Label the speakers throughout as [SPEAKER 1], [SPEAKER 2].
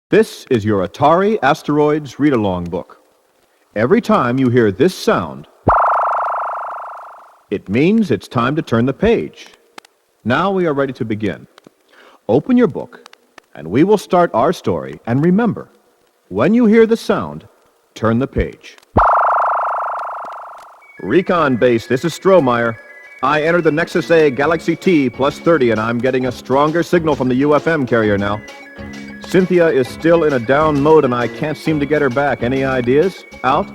[SPEAKER 1] This is your Atari Asteroids read-along book. Every time you hear this sound, it means it's time to turn the page. Now we are ready to begin. Open your book, and we will start our story. And remember, when you hear the sound, turn the page. Recon Base, this is Strohmeyer. I entered the Nexus A Galaxy T plus 30, and I'm getting a stronger signal from the UFM carrier now. Cynthia is still in a down mode, and I can't seem to get her back. Any ideas? Out?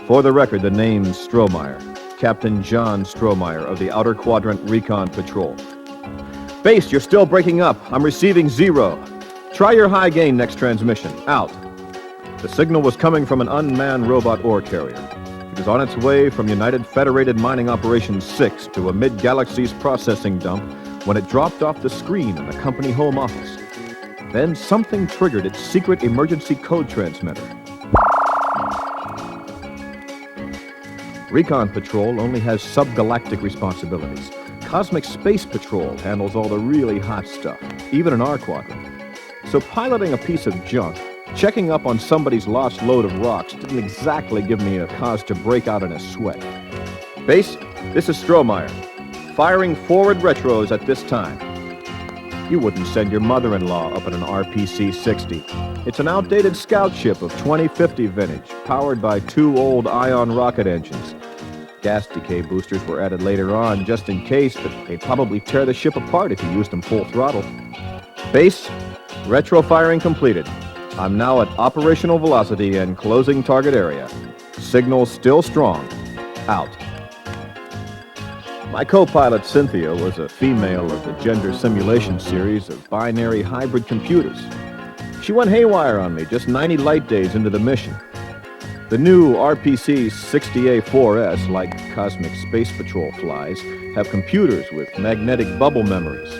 [SPEAKER 1] For the record, the name's Strohmeyer. Captain John Strohmeyer of the Outer Quadrant Recon Patrol. Base, you're still breaking up. I'm receiving 0. Try your high gain next transmission. Out. The signal was coming from an unmanned robot ore carrier. It was on its way from United Federated Mining Operations 6 to a mid-galaxies processing dump when it dropped off the screen in the company home office. Then something triggered its secret emergency code transmitter. Recon Patrol only has subgalactic responsibilities. Cosmic Space Patrol handles all the really hot stuff, even in our quadrant. So piloting a piece of junk, checking up on somebody's lost load of rocks didn't exactly give me a cause to break out in a sweat. Base, this is Strohmeyer. Firing forward retros at this time. You wouldn't send your mother-in-law up in an RPC-60. It's an outdated scout ship of 2050 vintage, powered by 2 old ion rocket engines. Gas decay boosters were added later on, just in case, but they'd probably tear the ship apart if you used them full throttle. Base, retro firing completed. I'm now at operational velocity and closing target area. Signal still strong. Out. My co-pilot, Cynthia, was a female of the gender simulation series of binary hybrid computers. She went haywire on me just 90 light days into the mission. The new RPC-60A-4S, like Cosmic Space Patrol flies, have computers with magnetic bubble memories.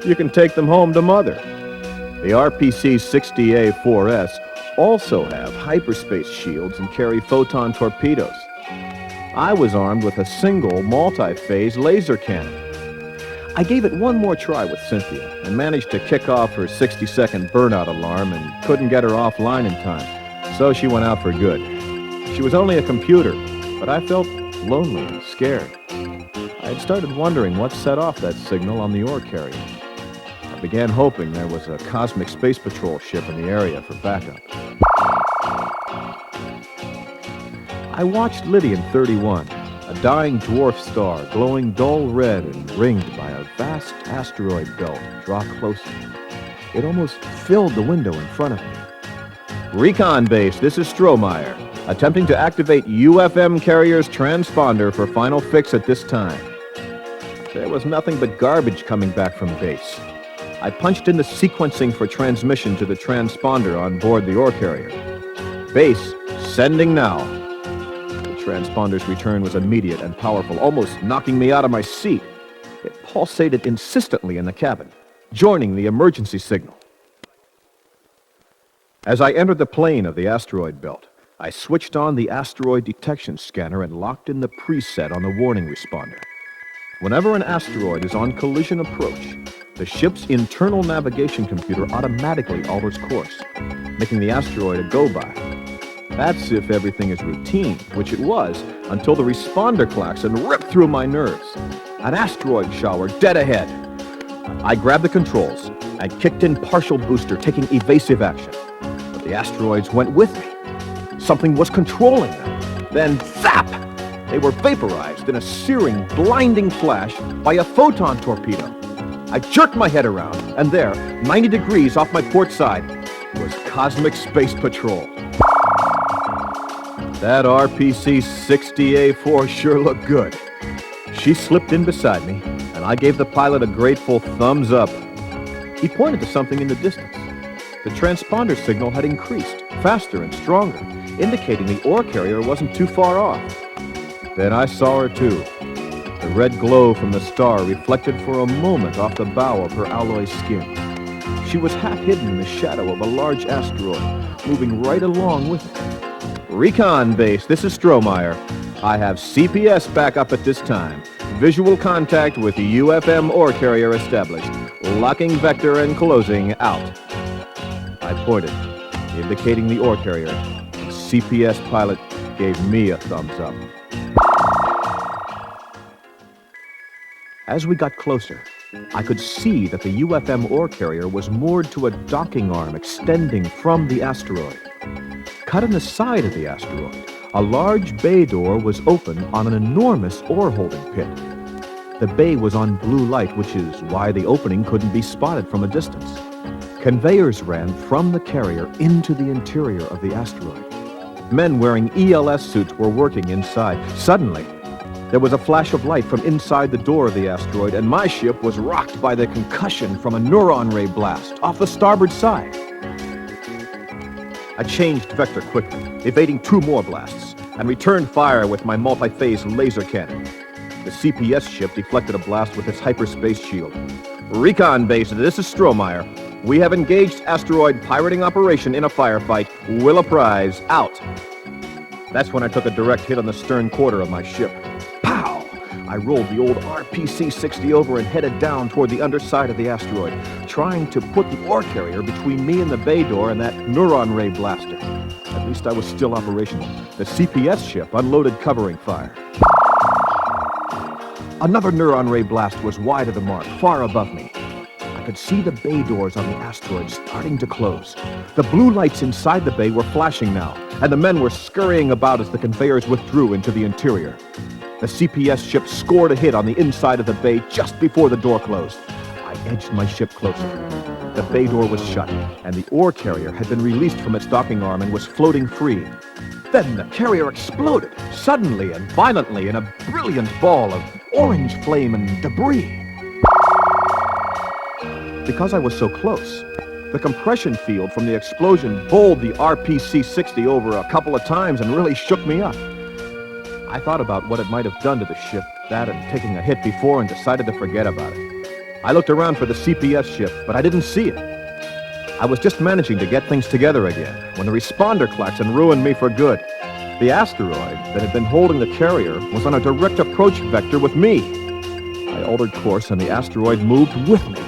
[SPEAKER 1] You can take them home to Mother. The RPC-60A-4S also have hyperspace shields and carry photon torpedoes. I was armed with a single multi-phase laser cannon. I gave it one more try with Cynthia and managed to kick off her 60-second burnout alarm and couldn't get her offline in time, so she went out for good. She was only a computer, but I felt lonely and scared. I had started wondering what set off that signal on the ore carrier. I began hoping there was a Cosmic Space Patrol ship in the area for backup. I watched Lydian 31, a dying dwarf star glowing dull red and ringed by a vast asteroid belt, draw closer. It almost filled the window in front of me. Recon Base, this is Strohmeyer, attempting to activate UFM carrier's transponder for final fix at this time. There was nothing but garbage coming back from base. I punched in the sequencing for transmission to the transponder on board the ore carrier. Base, sending now. The transponder's return was immediate and powerful, almost knocking me out of my seat. It pulsated insistently in the cabin, joining the emergency signal. As I entered the plane of the asteroid belt, I switched on the asteroid detection scanner and locked in the preset on the warning responder. Whenever an asteroid is on collision approach, the ship's internal navigation computer automatically alters course, making the asteroid a go-by. That's if everything is routine, which it was, until the responder klaxon ripped through my nerves. An asteroid shower dead ahead. I grabbed the controls and kicked in partial booster, taking evasive action. But the asteroids went with me. Something was controlling them. Then, zap! They were vaporized in a searing, blinding flash by a photon torpedo. I jerked my head around, and there, 90 degrees off my port side, was Cosmic Space Patrol. That RPC-60A-4 sure looked good. She slipped in beside me, and I gave the pilot a grateful thumbs up. He pointed to something in the distance. The transponder signal had increased, faster and stronger, indicating the ore carrier wasn't too far off. Then I saw her too. The red glow from the star reflected for a moment off the bow of her alloy skin. She was half hidden in the shadow of a large asteroid, moving right along with it. Recon Base, this is Strohmeyer. I have CPS backup at this time. Visual contact with the UFM ore carrier established. Locking vector and closing out. I pointed, indicating the ore carrier. The CPS pilot gave me a thumbs up. As we got closer, I could see that the UFM ore carrier was moored to a docking arm extending from the asteroid. Cut in the side of the asteroid, a large bay door was open on an enormous ore-holding pit. The bay was on blue light, which is why the opening couldn't be spotted from a distance. Conveyors ran from the carrier into the interior of the asteroid. Men wearing ELS suits were working inside. Suddenly, there was a flash of light from inside the door of the asteroid, and my ship was rocked by the concussion from a neuron ray blast off the starboard side. I changed vector quickly, evading 2 more blasts, and returned fire with my multi-phase laser cannon. The CPS ship deflected a blast with its hyperspace shield. Recon base, this is Strohmeyer. We have engaged asteroid pirating operation in a firefight. Will apprise. Out. That's when I took a direct hit on the stern quarter of my ship. Pow! I rolled the old RPC-60 over and headed down toward the underside of the asteroid, trying to put the ore carrier between me and the bay door and that neuron ray blaster. At least I was still operational. The CPS ship unloaded covering fire. Another neuron ray blast was wide of the mark, far above me. I could see the bay doors on the asteroid starting to close. The blue lights inside the bay were flashing now, and the men were scurrying about as the conveyors withdrew into the interior. The CPS ship scored a hit on the inside of the bay just before the door closed. I edged my ship closer. The bay door was shut, and the ore carrier had been released from its docking arm and was floating free. Then the carrier exploded, suddenly and violently, in a brilliant ball of orange flame and debris. Because I was so close, the compression field from the explosion bowled the RPC-60 over a couple of times and really shook me up. I thought about what it might have done to the ship, that and taking a hit before, and decided to forget about it. I looked around for the CPS ship, but I didn't see it. I was just managing to get things together again when the responder klaxon ruined me for good. The asteroid that had been holding the carrier was on a direct approach vector with me. I altered course and the asteroid moved with me.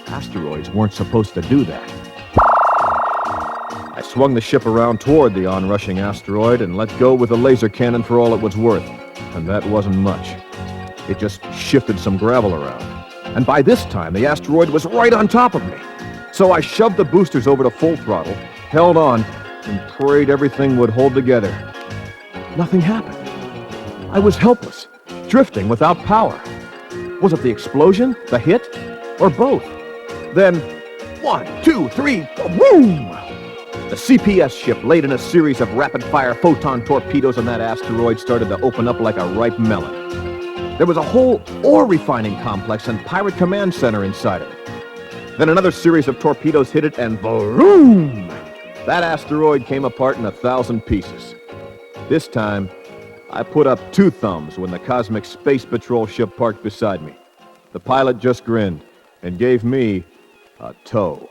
[SPEAKER 1] Asteroids weren't supposed to do that. I swung the ship around toward the onrushing asteroid and let go with the laser cannon for all it was worth. And that wasn't much. It just shifted some gravel around. And by this time, the asteroid was right on top of me. So I shoved the boosters over to full throttle, held on, and prayed everything would hold together. Nothing happened. I was helpless, drifting without power. Was it the explosion, the hit, or both? Then, 1, 2, 3, boom! The CPS ship laid in a series of rapid-fire photon torpedoes, and that asteroid started to open up like a ripe melon. There was a whole ore refining complex and pirate command center inside of it. Then another series of torpedoes hit it, and boom! That asteroid came apart in 1,000 pieces. This time, I put up 2 thumbs when the Cosmic Space Patrol ship parked beside me. The pilot just grinned and gave me a tow.